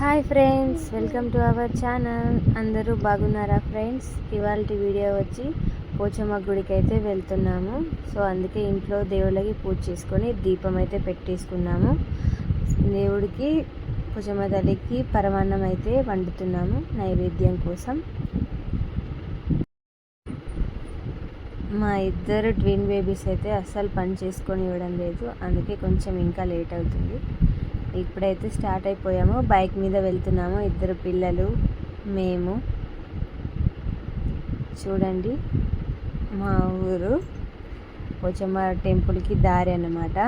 Hi friends, welcome to our channel. అందరూ బాగున్నారా friends? ఇవాళ వీడియో వచ్చి పోచమ్మ గుడికి అయితే వెళ్తున్నాము. సో అందుకే ఇంట్లో దేవుళ్ళకి పూజ చేసుకొని దీపం అయితే పెట్టేసుకున్నాము. దేవుడికి పోచమ్మ తల్లికి పరమాన్నం అయితే వండుతున్నాము నైవేద్యం కోసం. మా ఇద్దరు ట్విన్ బేబీస్ అయితే అస్సలు పని చేసుకొని ఇవ్వడం లేదు, అందుకే కొంచెం ఇంకా లేట్ అవుతుంది. ఇప్పుడైతే స్టార్ట్ అయిపోయాము, బైక్ మీద వెళ్తున్నాము. ఇద్దరు పిల్లలు, మేము. చూడండి, మా ఊరు పోచమ్మ టెంపుల్కి దారి అన్నమాట.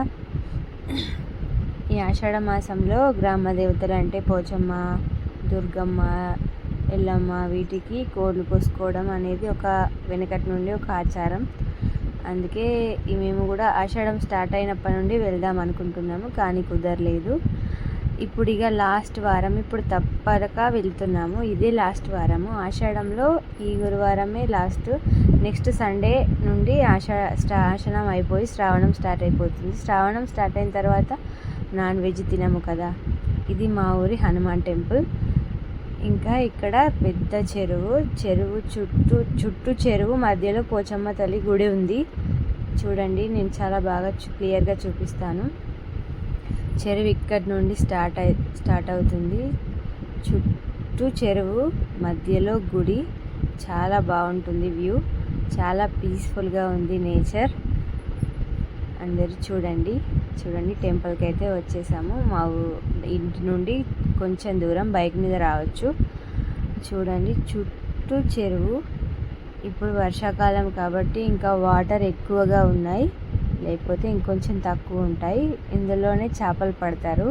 ఈ ఆషాఢ మాసంలో గ్రామ దేవతలు అంటే పోచమ్మ, దుర్గమ్మ, ఎల్లమ్మ వీటికి కోళ్ళు కోసుకోవడం అనేది ఒక వెనకటి నుండి ఒక ఆచారం. అందుకే మేము కూడా ఆషాఢం స్టార్ట్ అయినప్పటి నుండి వెళ్దాం అనుకుంటున్నాము, కానీ కుదరలేదు. ఇప్పుడు ఇక లాస్ట్ వారం, ఇప్పుడు తప్పక వెళ్తున్నాము. ఇదే లాస్ట్ వారము ఆషాఢంలో. ఈ గురువారమే లాస్ట్. నెక్స్ట్ సండే నుండి ఆషాఢం అయిపోయి శ్రావణం స్టార్ట్ అయిపోతుంది. శ్రావణం స్టార్ట్ అయిన తర్వాత నాన్ వెజ్ తినము కదా. ఇది మా ఊరి హనుమాన్ టెంపుల్. ఇంకా ఇక్కడ పెద్ద చెరువు చుట్టూ చెరువు మధ్యలో పోచమ్మ తల్లి గుడి ఉంది. చూడండి, నేను చాలా బాగా క్లియర్గా చూపిస్తాను. చెరువు ఇక్కడి నుండి స్టార్ట్ అవుతుంది. చుట్టూ చెరువు మధ్యలో గుడి. చాలా బాగుంటుంది వ్యూ, చాలా పీస్ఫుల్గా ఉంది నేచర్. అందరూ చూడండి టెంపుల్కి అయితే వచ్చేసాము. మా ఇంటి నుండి కొంచెం దూరం బైక్ మీద రావచ్చు. చూడండి, చుట్టూ చెరువు. ఇప్పుడు వర్షాకాలం కాబట్టి ఇంకా వాటర్ ఎక్కువగా ఉన్నాయి, లేకపోతే ఇంకొంచెం తక్కువ ఉంటాయి. ఇందులోనే చేపలు పడతారు,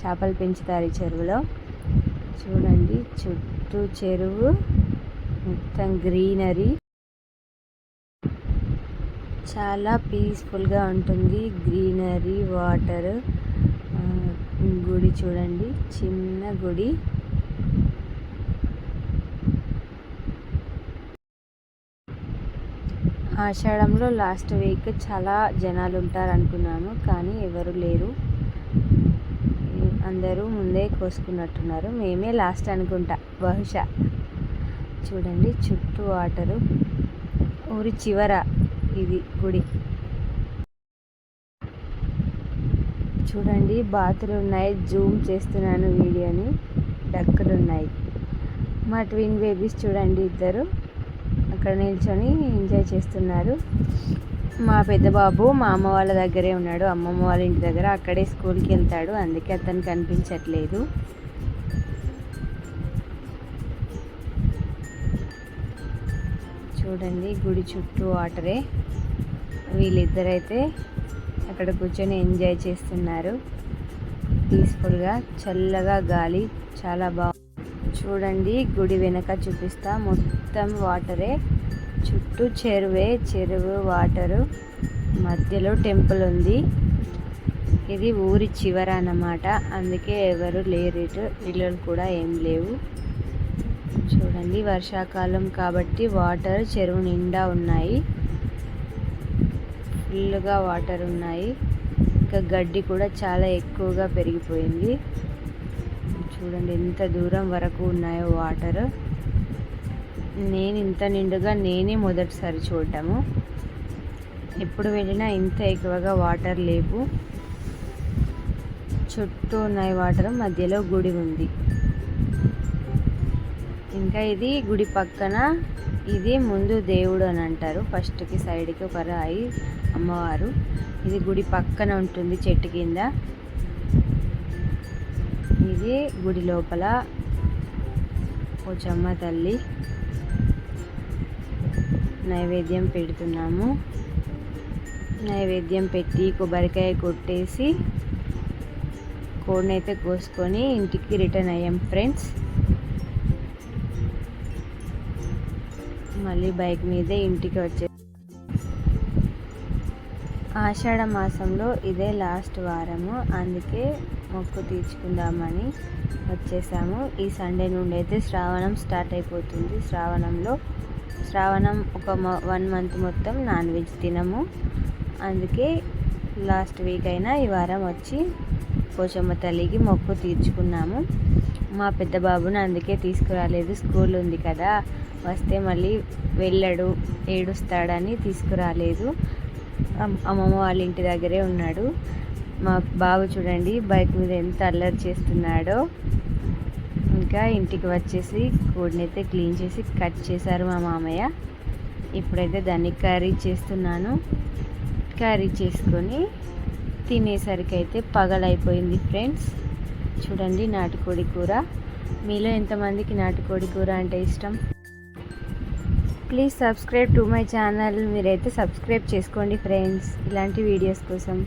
చేపలు పెంచుతారు ఈ చెరువులో. చూడండి, చుట్టూ చెరువు, మొత్తం గ్రీనరీ, చాలా పీస్ఫుల్గా ఉంటుంది. Greenery, water. గుడి చూడండి, చిన్న గుడి. ఆషాఢంలో లాస్ట్ వీక్ చాలా జనాలు ఉంటారు అనుకున్నాను, కానీ ఎవరు లేరు. అందరూ ముందే కోసుకున్నట్టున్నారు. మేమే లాస్ట్ అనుకుంటా బహుశా. చూడండి, చుట్టూ వాటరు. ఊరి చివర ఇది గుడి. చూడండి, బాతులు ఉన్నాయి. జూమ్ చేస్తున్నాను వీడియోని. డక్కులు ఉన్నాయి. మా ట్విన్ బేబీస్ చూడండి, ఇద్దరు అక్కడ నిల్చొని ఎంజాయ్ చేస్తున్నారు. మా పెద్ద బాబు మా అమ్మ వాళ్ళ దగ్గరే ఉన్నాడు, అమ్మమ్మ వాళ్ళ ఇంటి దగ్గర. అక్కడే స్కూల్కి వెళ్తాడు, అందుకే అతను కనిపించట్లేదు. చూడండి, గుడి చుట్టూ వాటరే. వీళ్ళిద్దరైతే అక్కడ కూర్చొని ఎంజాయ్ చేస్తున్నారు పీస్ఫుల్గా. చల్లగా గాలి, చాలా బాగుంది. చూడండి, గుడి వెనక చూపిస్తా, మొత్తం వాటరే. చుట్టూ చెరువు వాటరు, మధ్యలో టెంపుల్ ఉంది. ఇది ఊరి చివర అన్నమాట, అందుకే ఎవరు లేరు. ఇళ్ళు కూడా ఏం లేవు. చూడండి, వర్షాకాలం కాబట్టి వాటర్ చెరువు నిండా ఉన్నాయి, ఫుల్గా వాటర్ ఉన్నాయి. ఇంకా గడ్డి కూడా చాలా ఎక్కువగా పెరిగిపోయింది. చూడండి ఎంత దూరం వరకు ఉన్నాయో వాటర్. నేను ఇంత నిండుగా నేనే మొదటిసారి చూడటము. ఎప్పుడు వెళ్ళినా ఇంత ఎక్కువగా వాటర్ లేవు. చుట్టూ ఉన్నాయి వాటర్, మధ్యలో గుడి ఉంది. ఇంకా ఇది గుడి పక్కన, ఇది ముందు దేవుడు అని అంటారు. ఫస్ట్కి సైడ్కి ఒక రాయి, అమ్మవారు. ఇది గుడి పక్కన ఉంటుంది, చెట్టు కింద. ఇది గుడి లోపల పోచమ్మ తల్లి. నైవేద్యం పెడుతున్నాము. నైవేద్యం పెట్టి కొబ్బరికాయ కొట్టేసి కోడినైతే కోసుకొని ఇంటికి రిటర్న్ అయ్యాం ఫ్రెండ్స్. మళ్ళీ బైక్ మీదే ఇంటికి వచ్చే. ఆషాఢ మాసంలో ఇదే లాస్ట్ వారము, అందుకే మొక్కు తీర్చుకుందామని వచ్చేసాము. ఈ సండే నుండి అయితే శ్రావణం స్టార్ట్ అయిపోతుంది. శ్రావణం ఒక 1 మంత్ మొత్తం నాన్ వెజ్ తినము. అందుకే లాస్ట్ వీక్ అయినా ఈ వారం వచ్చి పోచమ్మ తల్లికి మొక్కు తీర్చుకున్నాము. మా పెద్ద బాబుని అందుకే తీసుకురాలేదు, స్కూల్ ఉంది కదా, వస్తే మళ్ళీ వెళ్ళడు ఏడుస్తాడని తీసుకురాలేదు. అమ్మమ్మ వాళ్ళ ఇంటి దగ్గరే ఉన్నాడు. మా బాబు చూడండి బైక్ మీద ఎంత అల్లరి చేస్తున్నాడో. ఇంకా ఇంటికి వచ్చేసి కోడినైతే క్లీన్ చేసి కట్ చేశారు మా మామయ్య. ఇప్పుడైతే దాన్ని కర్రీ చేస్తున్నాను. కర్రీ చేసుకొని తినేసరికి అయితే పగలైపోయింది ఫ్రెండ్స్. చూడండి నాటుకోడి కూర. మీలో ఎంతమందికి నాటుకోడి కూర అంటే ఇష్టం? Please subscribe to my channel. మీరైతే సబ్స్క్రైబ్ చేసుకోండి ఫ్రెండ్స్, ఇలాంటి వీడియోస్ కోసం.